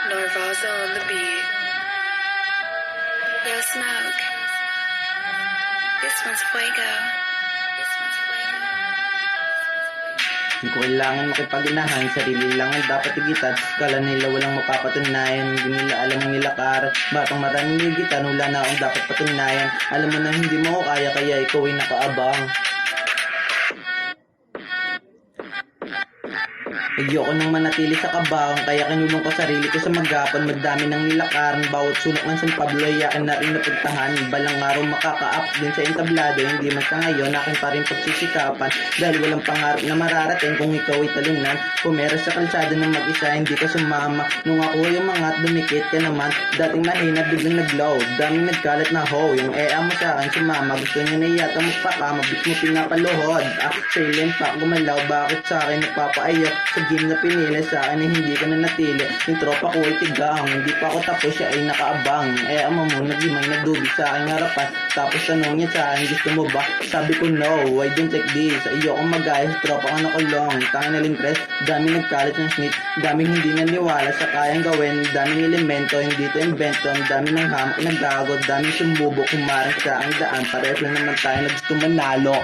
Narvaza on the beat. Yo, Smoke. This one's fuego. This one's fuego. Hindi ko kailangan makipag-inahan, sarili lang ang dapat igitan. Kala nila walang mapapatunayan, hindi nila alam ang nilakar. Batang maraming ligitan, wala na akong dapat patunayan. Alam mo na hindi mo ko kaya, kaya ikaw ay nakaabang. Ayoko nang manatili sa kabang, kaya kinulong ko sarili ko sa magapan. Madami ng nilakaran, bawat sulok ng San Pablo ay akin na rin napagtahan. Balang araw makaka-up din sa entablado, hindi man sa ngayon akin pa rin pagsisikapan. Dahil walang pangarap na mararating kung ikaw ay talunan. Pumera sa kalsada ng mag-isa, hindi ka sumama. Nung ako yung mga dumikit ka naman, dating mahina biglang nag-low. Daming nagkalat na ho, yung ea mo sa akin sumama. Gusto niya na yata magpaka, mabit mo pinapaluhod. Silent pa gumalaw, bakit sa akin nagpapaayaw? Sa gym na pinili sa akin ay hindi ka na natili. Yung tropa ko ay tigang, hindi pa ako tapos, siya ay nakaabang. Ama mo naglimay na dubi sa aking harapan. Tapos tanong niya sa akin, gusto mo ba? Sabi ko no, I don't like this. Ayoko mag-ayos, tropa ko nakulong. Tangin na limpress, daming nagkalat ng snitch. Daming hindi naniwala sa kayang gawin. Daming elemento, hindi to invento. Ang dami ng hamak nagagod, daming sumubok. Humarang sa aking daan, parehas lang naman tayo na gusto manalo.